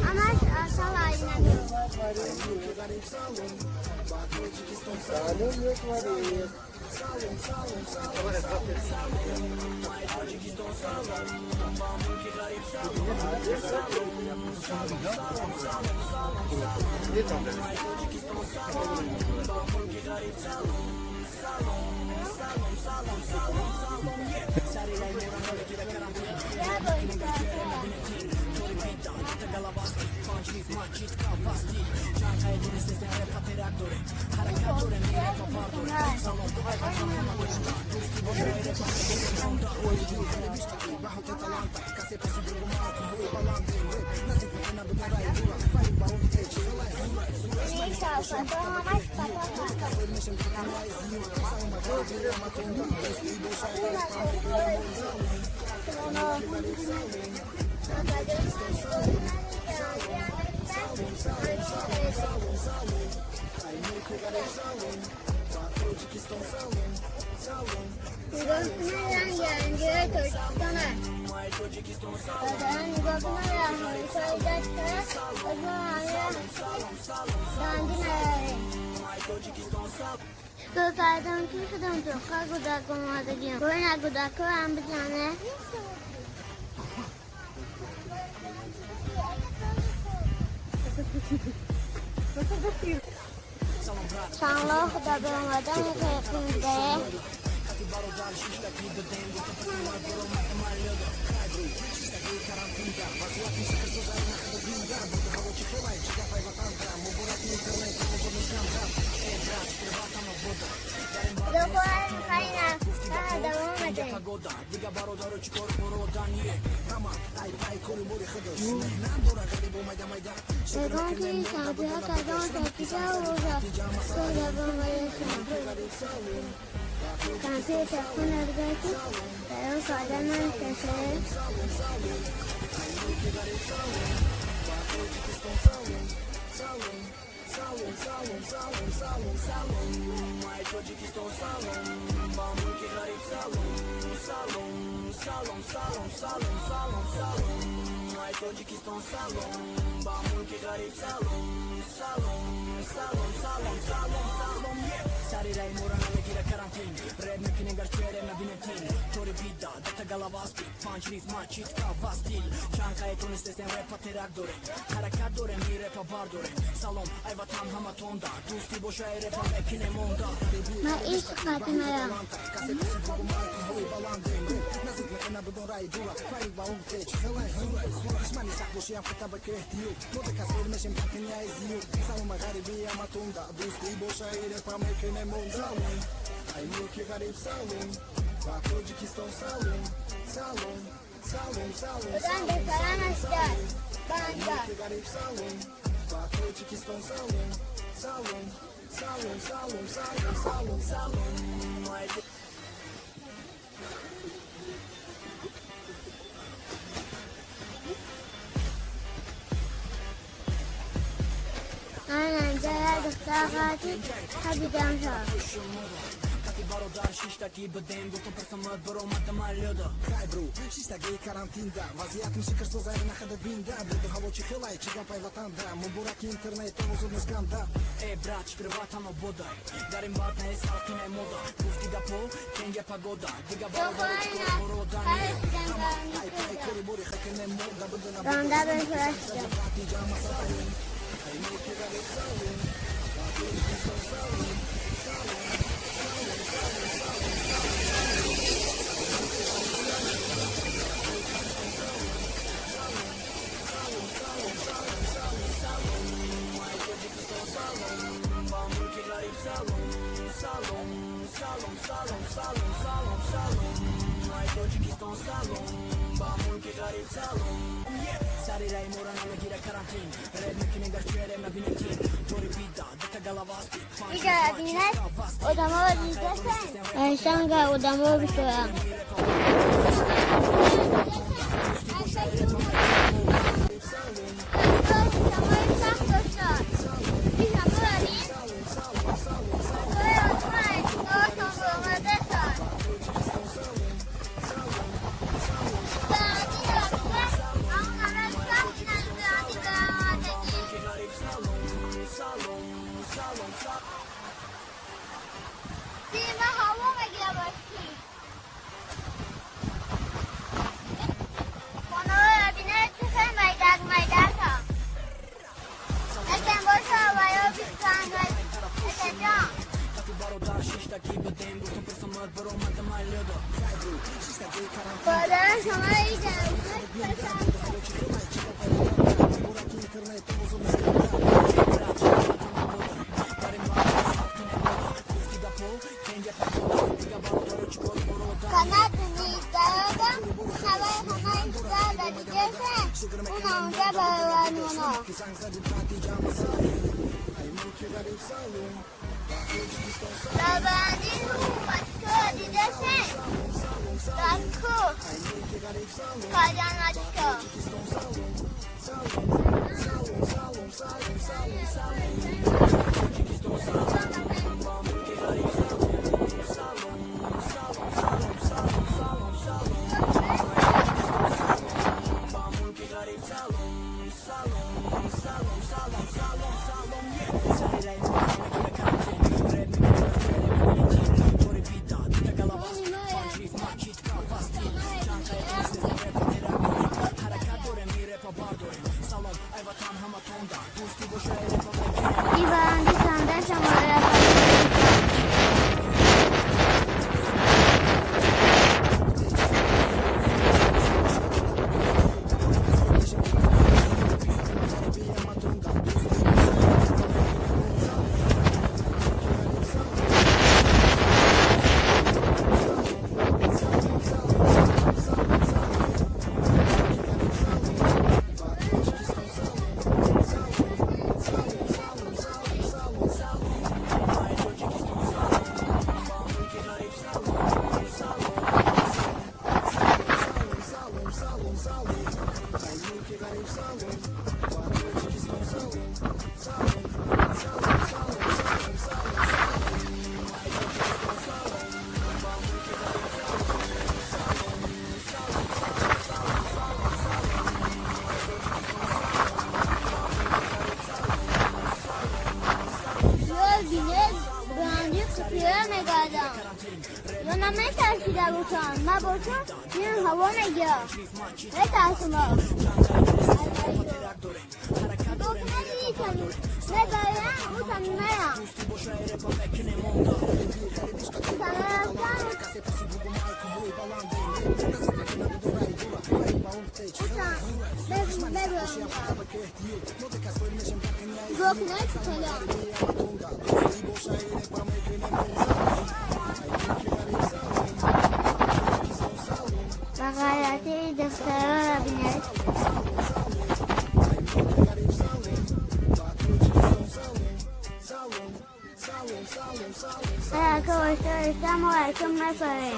Ama salah yine. Kadang tu aku dah kau ada dia. Kau nak aku dah kau ambil mana? Sanglo dah berada ni kepingin. Sarirai morana le gira karantin. Red mekine garcere na binetin. Tori bida, data galavasti. Punch leaf machit kavastil. Çanka eton istesen rap aterakdore. Harakadore mi rapa bardore. Salon ayva tam hamatonda. Dusti boşa repa mekine monda. Ma ilk katime ya. Nazik me ena budon rai dura. Fai ba un tech. Ismani sakbo shi afta ba krehtiu. Mode kasir meşem bakenya izliu. Salon magharibi amatunda. Dusti boşa repa mekine monda. Ai meu que garip salon. Bakıyor ki ston salon. Salon. Salon salon. Ben de falan ister. Ben de. Garip salon. Bakıyor ki ston salon. Salon. Salon salon salon salon salon. Aynen değer göstergeci tabi dansa. Barodar şiştaki bedem goto persama bro matamallyoda. Kay bro, şiştaki karantinda. Vaziyatım şıkır sozayına kadar binda. Budu havo çıkılay, çıkan pay vatanda. Muburak internet, omuzun skanda. Brat, şkırvatan o boday. Darim bat ne salkine moda. Pufti da po, kenge pagoda. Diga barodar çıkor borodan. Ay pay kori bori hakene moda. Ronda ben şurası. Ay meki garip salın. Bakın ki salın. Videoya dinler, odama izlesen. Sonra odama bir soran. Bazen sana iyi geldi. Kanadını izlerken havaya hemen izlerler diyeceksen bunu önce bağırın onu. Labanin başka diyeceksen Danku Kacan açtı. İvan bir tane şamara Yo no me casi la botón, ma botón tiene un jabón y yo. ¿Qué tal su mo? Ne böyle utanmaya. Bakalati deftere olabilir. Arkadaşlar İstanbul Erkan Mesai.